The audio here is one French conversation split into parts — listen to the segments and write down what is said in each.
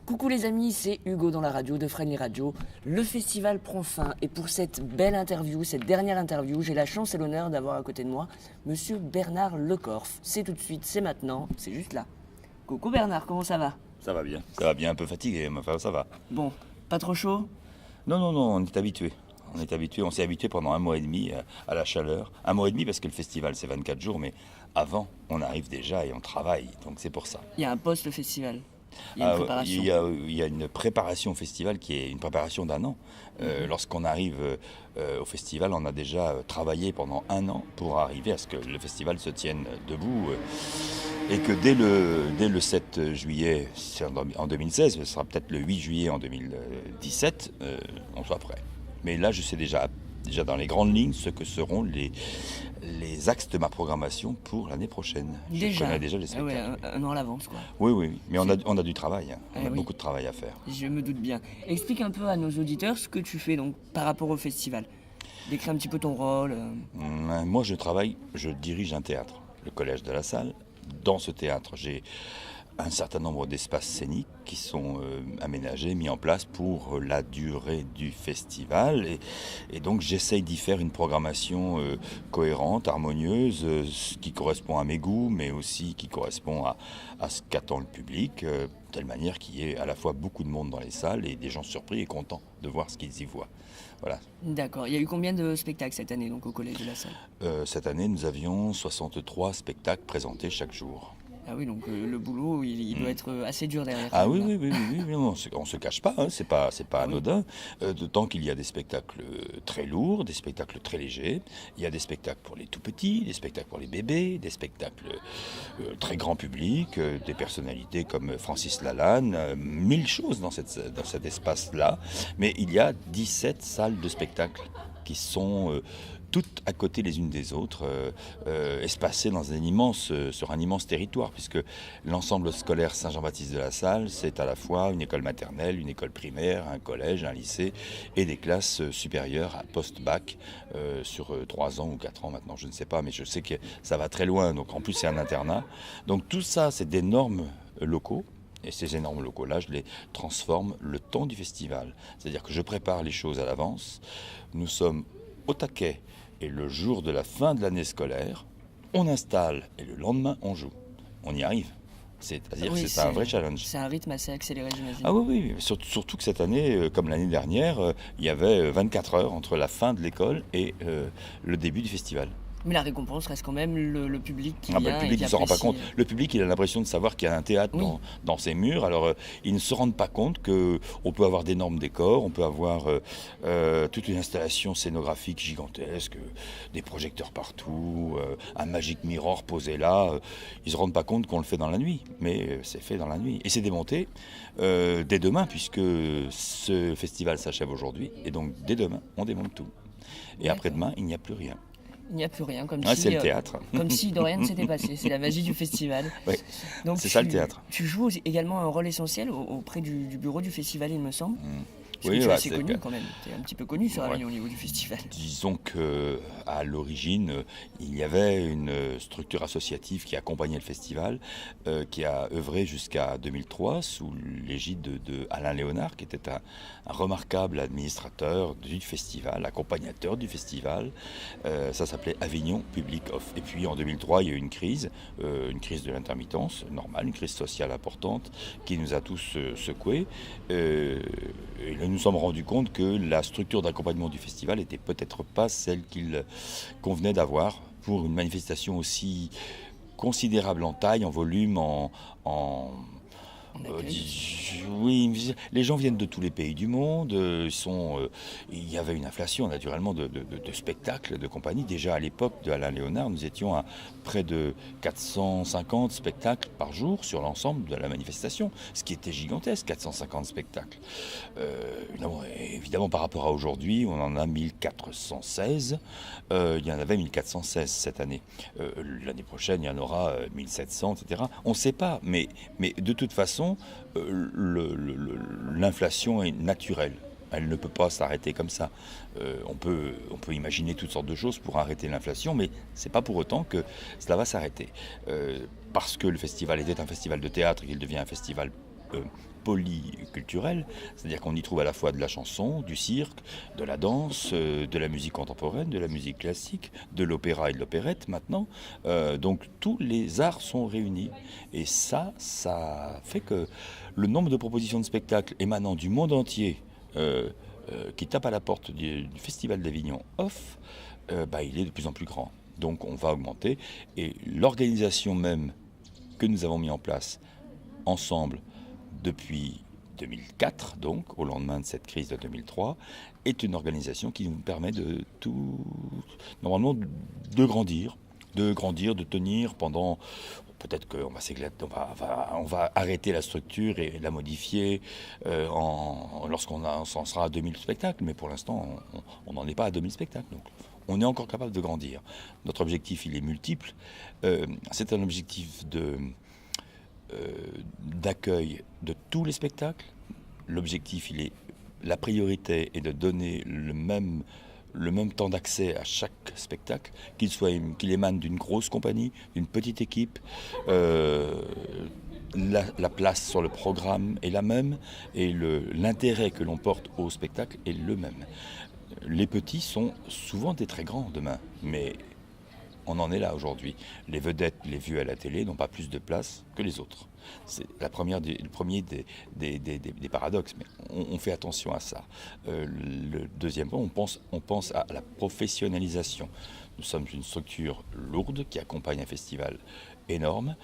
Coucou les amis, c'est Hugo dans la radio de Friendly Radio. Le festival prend fin et pour cette belle interview, cette dernière interview, j'ai la chance et l'honneur d'avoir à côté de moi Monsieur Bernard Lecorf. C'est tout de suite, c'est maintenant, c'est juste là. Coucou Bernard, comment ça va? Ça va bien, un peu fatigué, mais enfin ça va. Bon, pas trop chaud? Non, on est habitué. On s'est habitué pendant un mois et demi à la chaleur. Un mois et demi parce que le festival c'est 24 jours, mais avant on arrive déjà et on travaille, donc c'est pour ça. Il y a un post-festival. Il y a une préparation. Il y a une préparation au festival qui est une préparation d'un an. Lorsqu'on arrive au festival, on a déjà travaillé pendant un an pour arriver à ce que le festival se tienne debout. Et que dès le 7 juillet en 2016, ce sera peut-être le 8 juillet en 2017, on soit prêt. Mais là, je sais déjà dans les grandes lignes ce que seront les axes de ma programmation pour l'année prochaine. Je connais déjà les spectacles. Un an à l'avance quoi. Oui, mais on a du travail, hein. On a oui. beaucoup de travail à faire. Je me doute bien. Explique un peu à nos auditeurs ce que tu fais donc par rapport au festival. Décris un petit peu ton rôle. Moi, je dirige un théâtre, le Collège de la Salle. Dans ce théâtre, j'ai un certain nombre d'espaces scéniques qui sont aménagés, mis en place pour la durée du festival. Et donc j'essaye d'y faire une programmation cohérente, harmonieuse, qui correspond à mes goûts, mais aussi qui correspond à ce qu'attend le public, de telle manière qu'il y ait à la fois beaucoup de monde dans les salles et des gens surpris et contents de voir ce qu'ils y voient. Voilà. D'accord. Il y a eu combien de spectacles cette année donc, au Collège de la Salle? Cette année, nous avions 63 spectacles présentés chaque jour. Ah oui, donc le boulot, il doit être assez dur derrière. Ah oui, non, on se cache pas, hein, c'est pas anodin. D'autant qu'il y a des spectacles très lourds, des spectacles très légers. Il y a des spectacles pour les tout petits, des spectacles pour les bébés, des spectacles très grand public, des personnalités comme Francis Lalanne, 1000 choses dans cet espace-là. Mais il y a 17 salles de spectacle qui sont toutes à côté les unes des autres, espacées sur un immense territoire, puisque l'ensemble scolaire Saint-Jean-Baptiste de la Salle, c'est à la fois une école maternelle, une école primaire, un collège, un lycée, et des classes supérieures à post-bac sur 3 ans ou 4 ans maintenant, je ne sais pas, mais je sais que ça va très loin, donc en plus c'est un internat. Donc tout ça, c'est d'énormes locaux. Et ces énormes locaux-là, je les transforme le temps du festival. C'est-à-dire que je prépare les choses à l'avance. Nous sommes au taquet et le jour de la fin de l'année scolaire, on installe et le lendemain, on joue. On y arrive. C'est-à-dire que c'est un vrai challenge. C'est un rythme assez accéléré, j'imagine. Ah oui, surtout que cette année, comme l'année dernière, il y avait 24 heures entre la fin de l'école et le début du festival. Mais la récompense reste quand même le public qui Le vient public, il ne se rend pas compte. Le public, il a l'impression de savoir qu'il y a un théâtre dans ses murs. Alors, ils ne se rendent pas compte qu'on peut avoir d'énormes décors, on peut avoir toute une installation scénographique gigantesque, des projecteurs partout, un magic mirror posé là. Ils ne se rendent pas compte qu'on le fait dans la nuit, mais c'est fait dans la nuit. Et c'est démonté dès demain, puisque ce festival s'achève aujourd'hui. Et donc, dès demain, on démonte tout. Et après-demain, il n'y a plus rien. Il n'y a plus rien, comme c'est le théâtre. Comme si de rien ne s'était passé. C'est la magie du festival. Oui, donc c'est ça le théâtre. Tu joues également un rôle essentiel auprès du bureau du festival, il me semble. Parce que tu es assez connu quand même. Tu es un petit peu connu sur Avignon au niveau du festival. Disons qu'à l'origine, il y avait une structure associative qui accompagnait le festival, qui a œuvré jusqu'à 2003 sous l'égide de Alain Léonard, qui était un remarquable administrateur du festival, accompagnateur du festival. Ça s'appelait Avignon Public Off. Et puis en 2003, il y a eu une crise de l'intermittence, normale, une crise sociale importante, qui nous a tous secoués. Et là, nous nous sommes rendus compte que la structure d'accompagnement du festival n'était peut-être pas celle qu'il convenait d'avoir pour une manifestation aussi considérable en taille, en volume, oui, les gens viennent de tous les pays du monde. Il y avait une inflation naturellement de spectacles, de compagnies. Déjà à l'époque de Alain Léonard, nous étions à près de 450 spectacles par jour sur l'ensemble de la manifestation, ce qui était gigantesque, 450 spectacles. Évidemment, par rapport à aujourd'hui, on en a 1416. Il y en avait 1416 cette année. L'année prochaine, il y en aura 1700, etc. On ne sait pas, mais de toute façon, l'inflation est naturelle. Elle ne peut pas s'arrêter comme ça. On peut imaginer toutes sortes de choses pour arrêter l'inflation, mais ce n'est pas pour autant que cela va s'arrêter. Parce que le festival était un festival de théâtre et qu'il devient un festival polyculturel, c'est-à-dire qu'on y trouve à la fois de la chanson, du cirque, de la danse, de la musique contemporaine, de la musique classique, de l'opéra et de l'opérette maintenant. Donc tous les arts sont réunis. Et ça fait que le nombre de propositions de spectacles émanant du monde entier qui tapent à la porte du Festival d'Avignon Off, il est de plus en plus grand. Donc on va augmenter. Et l'organisation même que nous avons mis en place ensemble depuis 2004, donc au lendemain de cette crise de 2003, est une organisation qui nous permet normalement de grandir, de tenir pendant. Peut-être qu'on va s'éclater, on va arrêter la structure et la modifier lorsqu'on s'en sera à 2000 spectacles, mais pour l'instant, on n'en est pas à 2000 spectacles. Donc, on est encore capable de grandir. Notre objectif, il est multiple. C'est un objectif d'accueil de tous les spectacles. L'objectif, la priorité est de donner le même temps d'accès à chaque spectacle, qu'il émane d'une grosse compagnie, d'une petite équipe. La place sur le programme est la même et l'intérêt que l'on porte au spectacle est le même. Les petits sont souvent des très grands demain, mais on en est là aujourd'hui. Les vedettes, les vues à la télé n'ont pas plus de place que les autres. C'est le premier des paradoxes, mais on fait attention à ça. Le deuxième point, on pense à la professionnalisation. Nous sommes une structure lourde qui accompagne un festival énorme,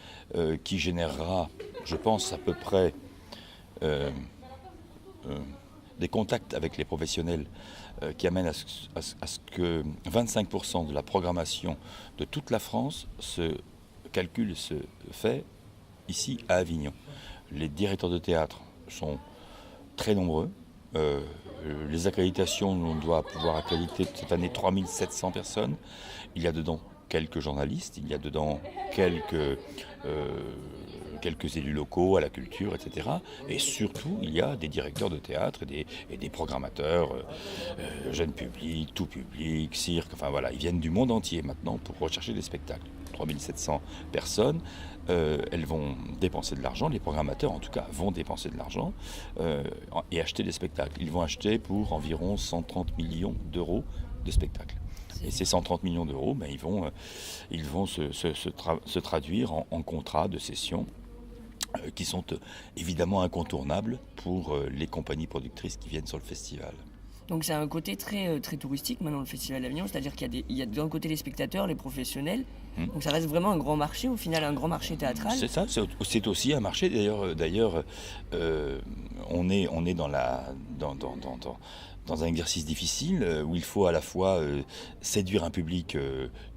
qui générera, je pense, à peu près des contacts avec les professionnels qui amènent à ce que 25% de la programmation de toute la France se fait ici à Avignon. Les directeurs de théâtre sont très nombreux. Les accréditations, on doit pouvoir accréditer cette année 3700 personnes. Il y a dedans quelques journalistes, il y a dedans quelques élus locaux à la culture, etc. Et surtout, il y a des directeurs de théâtre et des programmateurs, jeunes publics, tout public, cirque, enfin voilà, ils viennent du monde entier maintenant pour rechercher des spectacles. 3700 personnes, elles vont dépenser de l'argent, les programmateurs en tout cas vont dépenser de l'argent et acheter des spectacles. Ils vont acheter pour environ 130 millions d'euros de spectacles. Et ces 130 millions d'euros, ils vont se traduire en contrats de cession qui sont évidemment incontournables pour les compagnies productrices qui viennent sur le festival. Donc c'est un côté très, très touristique maintenant le Festival d'Avignon, c'est-à-dire qu'il y a d'un côté les spectateurs, les professionnels, donc ça reste vraiment un grand marché, au final un grand marché théâtral. C'est ça, c'est aussi un marché, d'ailleurs on est dans un exercice difficile où il faut à la fois séduire un public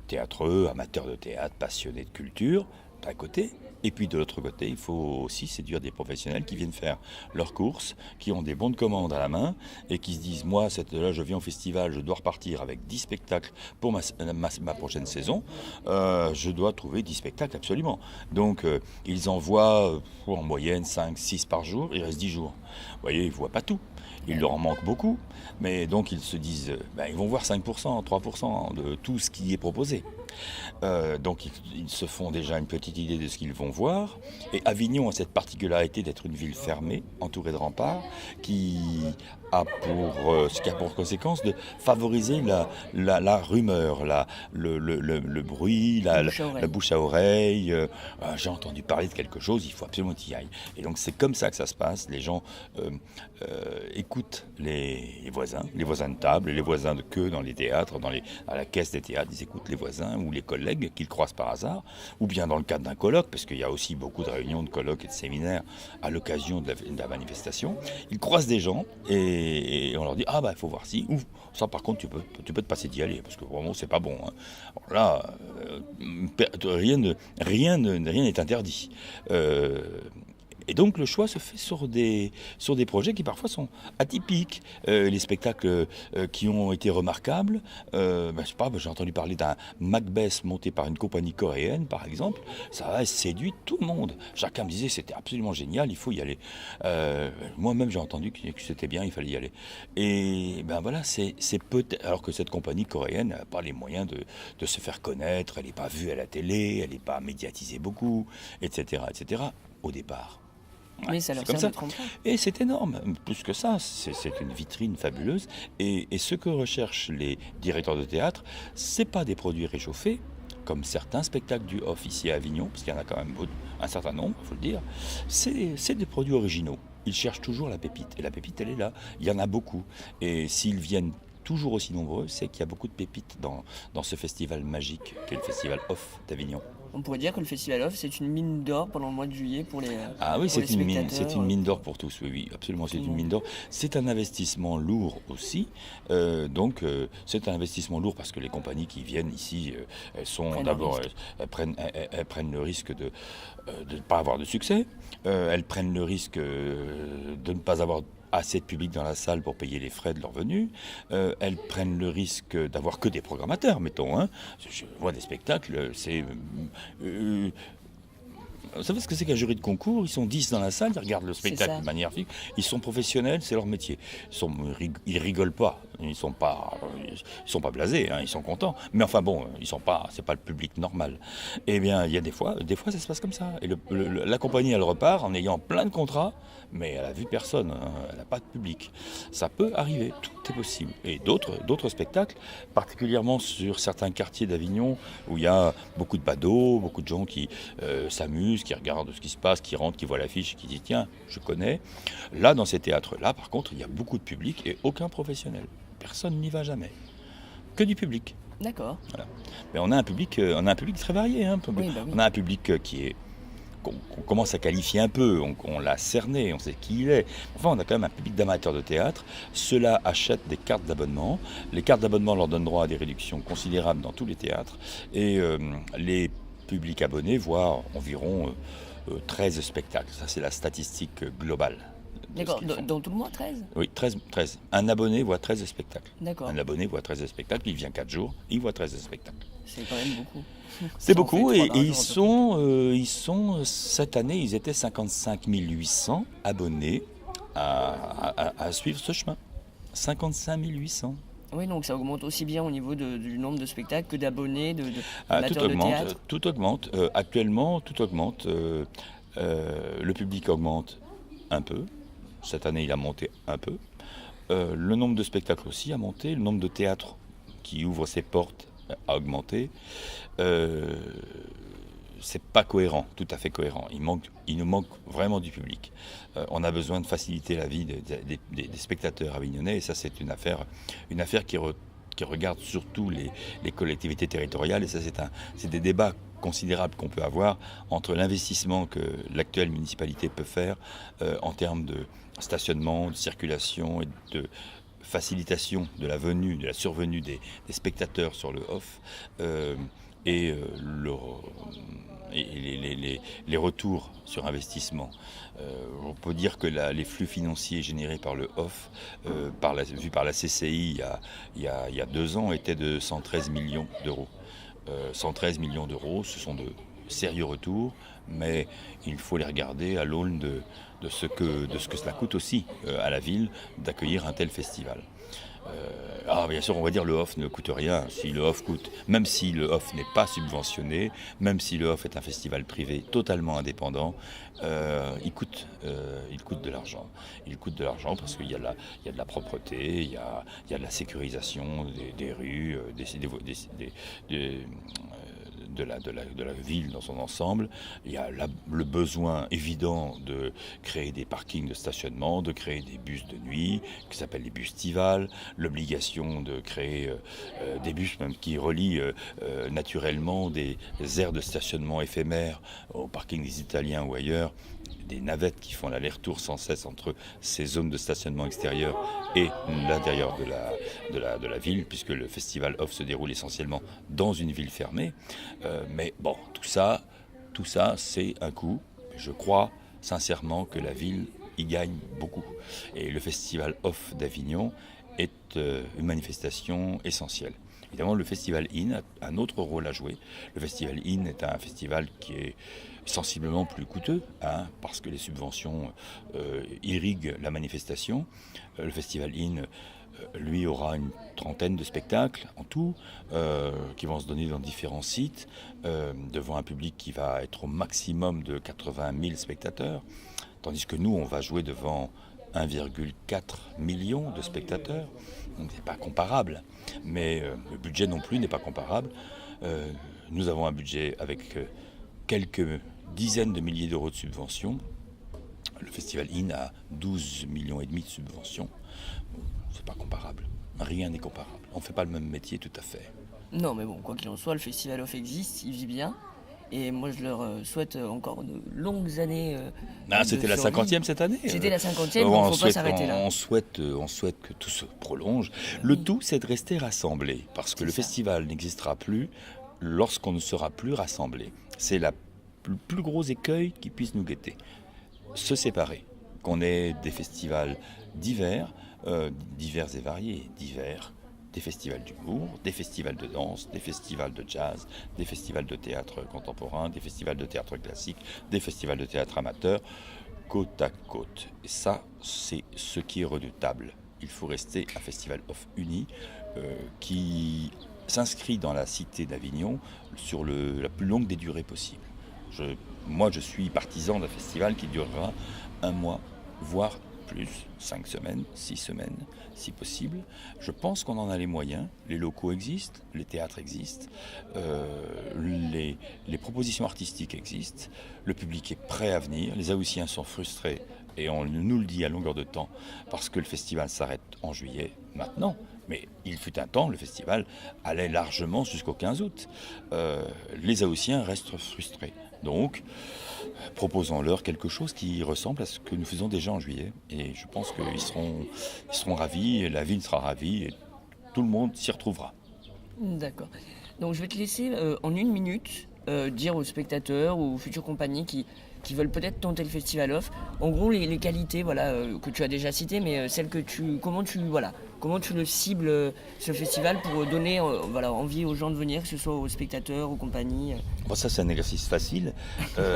théâtreux, amateur de théâtre, passionné de culture, d'un côté, et puis de l'autre côté, il faut aussi séduire des professionnels qui viennent faire leurs courses, qui ont des bons de commande à la main et qui se disent, moi, là, je viens au festival, je dois repartir avec 10 spectacles pour ma prochaine saison, je dois trouver 10 spectacles absolument. Donc, ils envoient en moyenne 5, 6 par jour, il reste 10 jours. Vous voyez, ils ne voient pas tout. Il leur en manque beaucoup, mais donc ils se disent, ils vont voir 5%, 3% de tout ce qui est proposé. Donc ils se font déjà une petite idée de ce qu'ils vont voir. Et Avignon a cette particularité d'être une ville fermée, entourée de remparts, ce qui a pour conséquence de favoriser la rumeur, le bruit, la bouche à oreille. J'ai entendu parler de quelque chose, il faut absolument qu'il y aille. Et donc c'est comme ça que ça se passe. Les gens écoutent les voisins de table, les voisins de queue dans les théâtres, à la caisse des théâtres, ils écoutent les voisins ou les collègues qu'ils croisent par hasard, ou bien dans le cadre d'un colloque, parce qu'il y a aussi beaucoup de réunions, de colloques et de séminaires à l'occasion de la manifestation. Ils croisent des gens et on leur dit, il faut voir si, ou ça par contre tu peux te passer d'y aller, parce que vraiment c'est pas bon. Hein. Alors là, rien n'est interdit. Et donc le choix se fait sur des projets qui parfois sont atypiques. Les spectacles qui ont été remarquables, j'ai entendu parler d'un Macbeth monté par une compagnie coréenne par exemple, ça a séduit tout le monde. Chacun me disait c'était absolument génial, il faut y aller. Moi-même j'ai entendu que c'était bien, il fallait y aller. Et voilà, c'est peut-être, alors que cette compagnie coréenne n'a pas les moyens de se faire connaître, elle n'est pas vue à la télé, elle n'est pas médiatisée beaucoup, etc., etc. Au départ. Mais ça c'est leur comme sert ça. de tremplin. Et c'est énorme. Plus que ça, c'est une vitrine fabuleuse. Et ce que recherchent les directeurs de théâtre, c'est pas des produits réchauffés, comme certains spectacles du off ici à Avignon, parce qu'il y en a quand même un certain nombre, il faut le dire. C'est des produits originaux. Ils cherchent toujours la pépite. Et la pépite, elle est là. Il y en a beaucoup. Et s'ils viennent toujours aussi nombreux, c'est qu'il y a beaucoup de pépites dans ce festival magique qu'est le festival off d'Avignon. On pourrait dire que le Festival Off, c'est une mine d'or pendant le mois de juillet pour les Ah oui, pour les c'est une spectateurs. mine d'or pour tous, oui, oui, absolument, c'est Tout le une monde. mine d'or. C'est un investissement lourd aussi, c'est un investissement lourd parce que les compagnies qui viennent ici, elles sont Prennent un d'abord, risque. elles prennent le risque de ne pas avoir de succès, elles prennent le risque de ne pas avoir assez de public dans la salle pour payer les frais de leur venue. Elles prennent le risque d'avoir que des programmateurs, mettons. Hein. Je vois des spectacles, vous savez ce que c'est qu'un jury de concours? Ils sont 10 dans la salle, ils regardent le C'est spectacle ça. de manière fixe. Ils sont professionnels, c'est leur métier. Ils rigolent pas. Ils sont pas blasés, hein, ils sont contents. Mais enfin bon, c'est pas le public normal. Eh bien, il y a des fois ça se passe comme ça. Et la compagnie, elle repart en ayant plein de contrats, mais elle a vu personne, hein, elle n'a pas de public. Ça peut arriver, tout est possible. Et d'autres spectacles, particulièrement sur certains quartiers d'Avignon, où il y a beaucoup de badauds, beaucoup de gens qui s'amusent, qui regardent ce qui se passe, qui rentrent, qui voient l'affiche, qui disent tiens, je connais. Là, dans ces théâtres-là, par contre, il y a beaucoup de public et aucun professionnel. Personne n'y va jamais. Que du public. D'accord. Voilà. Mais on a un public très varié. Hein. Oui, bah oui. On a un public qu'on commence à qualifier un peu, on l'a cerné, on sait qui il est. Enfin, on a quand même un public d'amateurs de théâtre. Ceux-là achètent des cartes d'abonnement. Les cartes d'abonnement leur donnent droit à des réductions considérables dans tous les théâtres. Et les publics abonnés voient environ 13 spectacles. Ça, c'est la statistique globale. D'accord. Dans tout le mois, 13? Oui, 13. Un abonné voit 13 spectacles. D'accord. Un abonné voit 13 spectacles, il vient 4 jours, il voit 13 spectacles. C'est quand même beaucoup. C'est Ça en beaucoup fait et 3 par jour, ils sont, cette année, ils étaient 55 800 abonnés à suivre ce chemin. 55 800. Oui, donc ça augmente aussi bien au niveau du nombre de spectacles que d'abonnés, Tout d'amateurs de augmente, théâtre. tout augmente. Actuellement, tout augmente. Le public augmente un peu. Cette année, il a monté un peu. Le nombre de spectacles aussi a monté. Le nombre de théâtres qui ouvrent ses portes a augmenté. C'est pas cohérent, tout à fait cohérent. Il nous manque vraiment du public. On a besoin de faciliter la vie des spectateurs avignonnais, et ça, c'est une affaire qui regarde surtout les collectivités territoriales. Et ça, c'est des débats considérables qu'on peut avoir entre l'investissement que l'actuelle municipalité peut faire en termes de stationnement, de circulation et de facilitation de la venue, de la survenue des spectateurs sur le off, et les retours sur investissement. On peut dire que les flux financiers générés par le off, vus par la CCI il y a 2 ans, étaient de 113 millions d'euros. 113 millions d'euros, ce sont de sérieux retours, mais il faut les regarder à l'aune de ce que cela coûte aussi à la ville d'accueillir un tel festival. Alors bien sûr, on va dire le off ne coûte rien. Si le off coûte, même si le off n'est pas subventionné, même si le off est un festival privé totalement indépendant, il coûte de l'argent. Il coûte de l'argent parce qu'il y a de la propreté, il y a de la sécurisation des rues, de la ville dans son ensemble. Il y a le besoin évident de créer des parkings de stationnement, de créer des bus de nuit, qui s'appellent les bus Tival, l'obligation de créer des bus même qui relient naturellement des aires de stationnement éphémères au parking des Italiens ou ailleurs, des navettes qui font l'aller-retour sans cesse entre ces zones de stationnement extérieur et l'intérieur de la ville, puisque le festival off se déroule essentiellement dans une ville fermée. Mais bon, tout ça, c'est un coût. Je crois sincèrement que la ville y gagne beaucoup. Et le festival off d'Avignon est une manifestation essentielle. Évidemment, le Festival In a un autre rôle à jouer. Le Festival In est un festival qui est sensiblement plus coûteux, hein, parce que les subventions irriguent la manifestation. Le Festival In, lui, aura une trentaine de spectacles en tout, qui vont se donner dans différents sites, devant un public qui va être au maximum de 80 000 spectateurs. Tandis que nous, on va jouer devant 1,4 million de spectateurs. Donc c'est pas comparable. Mais le budget non plus n'est pas comparable. Nous avons un budget avec quelques dizaines de milliers d'euros de subventions. Le Festival IN a 12,5 millions de subventions. Bon, c'est pas comparable. Rien n'est comparable. On ne fait pas le même métier tout à fait. Non, mais bon, quoi qu'il en soit, le Festival Off existe, il vit bien. Et moi, je leur souhaite encore de longues années. C'était la 50e cette année. C'était la 50e, donc il ne faut pas s'arrêter là. On souhaite que tout se prolonge. Le tout, c'est de rester rassemblés, parce que le festival n'existera plus lorsqu'on ne sera plus rassemblés. C'est le plus gros écueil qui puisse nous guetter. Se séparer, qu'on ait des festivals divers et variés, des festivals d'humour, des festivals de danse, des festivals de jazz, des festivals de théâtre contemporain, des festivals de théâtre classique, des festivals de théâtre amateur, côte à côte. Et ça, c'est ce qui est redoutable. Il faut rester un festival off uni qui s'inscrit dans la cité d'Avignon sur la plus longue des durées possibles. Moi, je suis partisan d'un festival qui durera 1 mois, voire plus, 5 semaines, 6 semaines, si possible. Je pense qu'on en a les moyens. Les locaux existent, les théâtres existent, les propositions artistiques existent, le public est prêt à venir, les Haussiens sont frustrés, et on nous le dit à longueur de temps, parce que le festival s'arrête en juillet, maintenant. Mais il fut un temps, le festival allait largement jusqu'au 15 août. Les Haussiens restent frustrés. Donc, proposons-leur quelque chose qui ressemble à ce que nous faisons déjà en juillet. Et je pense qu'ils seront ravis, et la ville sera ravie, et tout le monde s'y retrouvera. D'accord. Donc je vais te laisser en 1 minute dire aux spectateurs ou aux futures compagnies qui veulent peut-être tenter le Festival Off, en gros les qualités que tu as déjà citées, mais celles que comment tu le cibles ce festival pour donner envie aux gens de venir, que ce soit aux spectateurs, aux compagnies. Bon, ça c'est un exercice facile.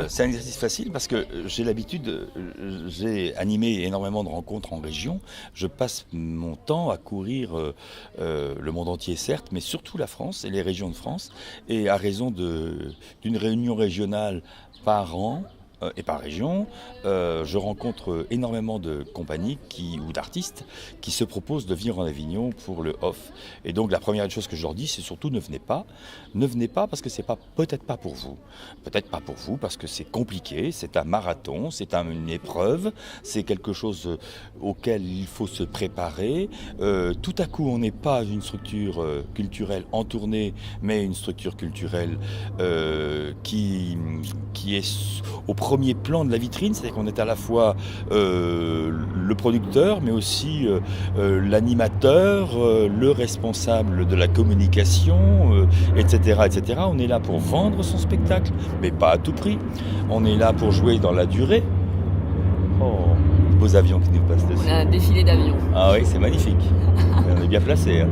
C'est un exercice facile parce que j'ai animé énormément de rencontres en région. Je passe mon temps à courir le monde entier certes, mais surtout la France et les régions de France. Et à raison d'une réunion régionale par an, et par région, je rencontre énormément de compagnies ou d'artistes qui se proposent de venir en Avignon pour le off. Et donc la première chose que je leur dis, c'est surtout ne venez pas parce que c'est peut-être pas pour vous. Peut-être pas pour vous parce que c'est compliqué, c'est un marathon, c'est une épreuve, c'est quelque chose auquel il faut se préparer. Tout à coup, on n'est pas une structure culturelle en tournée, mais une structure culturelle qui est au premier plan de la vitrine, c'est-à-dire qu'on est à la fois le producteur, mais aussi l'animateur, le responsable de la communication, etc., etc. On est là pour vendre son spectacle, mais pas à tout prix. On est là pour jouer dans la durée. Oh, beaux avions qui nous passent dessus. On a un défilé d'avions. Ah oui, c'est magnifique. On est bien placé. Hein.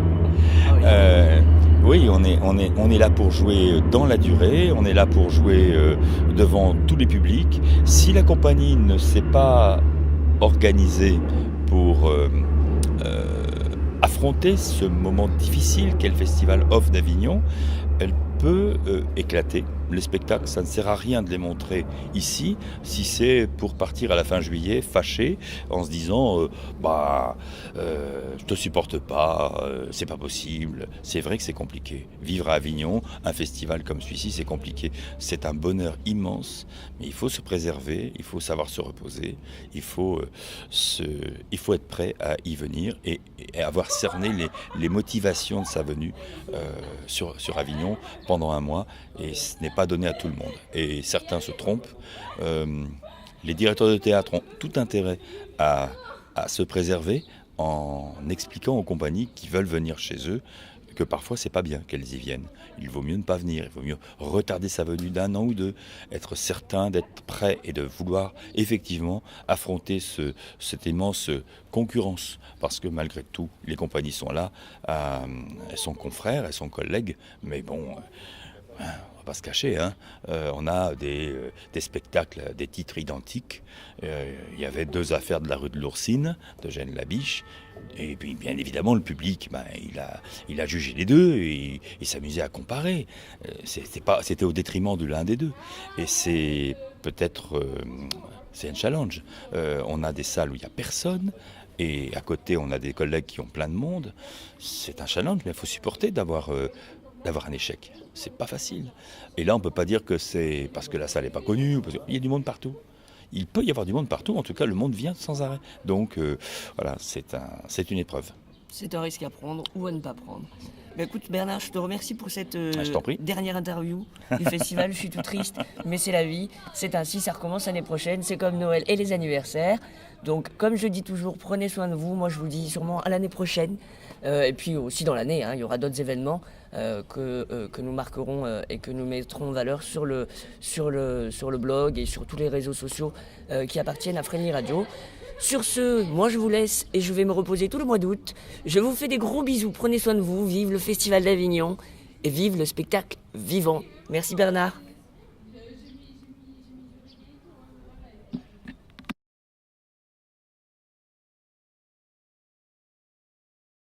Ah oui. Oui, on est là pour jouer dans la durée, on est là pour jouer devant tous les publics. Si la compagnie ne s'est pas organisée pour affronter ce moment difficile qu'est le Festival Off d'Avignon, elle peut éclater. Les spectacles, ça ne sert à rien de les montrer ici, si c'est pour partir à la fin juillet fâché en se disant je te supporte pas, c'est pas possible. C'est vrai que c'est compliqué. Vivre à Avignon, un festival comme celui-ci, c'est compliqué. C'est un bonheur immense, mais il faut se préserver, il faut savoir se reposer, il faut être prêt à y venir et avoir cerné les motivations de sa venue sur Avignon pendant 1 mois, et ce n'est pas donné à tout le monde. Et certains se trompent. Les directeurs de théâtre ont tout intérêt à se préserver en expliquant aux compagnies qui veulent venir chez eux que parfois c'est pas bien qu'elles y viennent. Il vaut mieux ne pas venir, il vaut mieux retarder sa venue d'1 an ou 2, être certain d'être prêt et de vouloir effectivement affronter cette immense concurrence. Parce que malgré tout, les compagnies sont là, elles sont confrères, elles sont collègues, mais bon, on va pas se cacher, hein. On a des spectacles, des titres identiques. Il y avait 2 affaires de la rue de l'Oursine, de Jeanne Labiche. Et puis, bien évidemment, le public, il a jugé les deux et il s'amusait à comparer. C'était au détriment de l'un des deux. Et c'est peut-être, c'est un challenge. On a des salles où il n'y a personne. Et à côté, on a des collègues qui ont plein de monde. C'est un challenge, mais il faut supporter d'avoir un échec. C'est pas facile. Et là, on ne peut pas dire que c'est parce que la salle n'est pas connue. Il y a du monde partout. Il peut y avoir du monde partout. En tout cas, le monde vient sans arrêt. Donc, voilà, c'est une épreuve. C'est un risque à prendre ou à ne pas prendre. Bah écoute Bernard, je te remercie pour cette Je t'en prie. dernière interview du festival. Je suis tout triste, mais c'est la vie. C'est ainsi, ça recommence l'année prochaine. C'est comme Noël et les anniversaires. Donc comme je dis toujours, prenez soin de vous. Moi je vous dis sûrement à l'année prochaine. Et puis aussi dans l'année, il y aura d'autres événements que nous marquerons et que nous mettrons en valeur sur le blog et sur tous les réseaux sociaux qui appartiennent à Friendly Radio. Sur ce, moi je vous laisse et je vais me reposer tout le mois d'août. Je vous fais des gros bisous, prenez soin de vous, vive le Festival d'Avignon et vive le spectacle vivant. Merci Bernard.